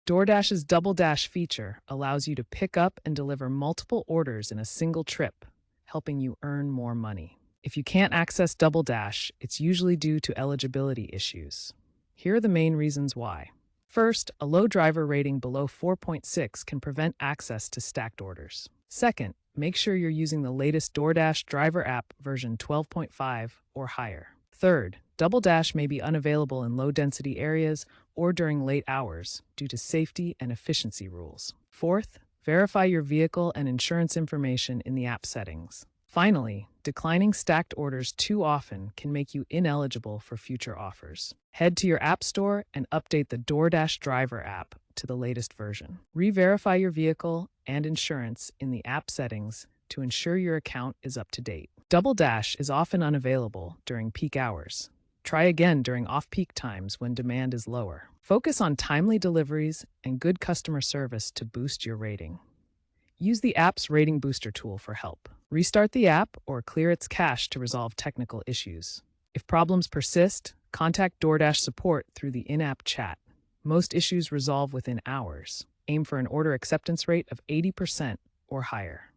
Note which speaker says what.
Speaker 1: DoorDash's Double Dash feature allows you to pick up and deliver multiple orders in a single trip, helping you earn more money. If you can't access Double Dash, it's usually due to eligibility issues. Here are the main reasons why. First, a low driver rating below 4.6 can prevent access to stacked orders. Second, make sure you're using the latest DoorDash driver app version 12.5 or higher. Third, Double Dash may be unavailable in low-density areas or during late hours due to safety and efficiency rules. Fourth, verify your vehicle and insurance information in the app settings. Finally, declining stacked orders too often can make you ineligible for future offers. Head to your app store and update the DoorDash driver app to the latest version. Re-verify your vehicle and insurance in the app settings to ensure your account is up to date. Double Dash is often unavailable during peak hours. Try again during off-peak times when demand is lower. Focus on timely deliveries and good customer service to boost your rating. Use the app's rating booster tool for help. Restart the app or clear its cache to resolve technical issues. If problems persist, contact DoorDash support through the in-app chat. Most issues resolve within hours. Aim for an order acceptance rate of 80% or higher.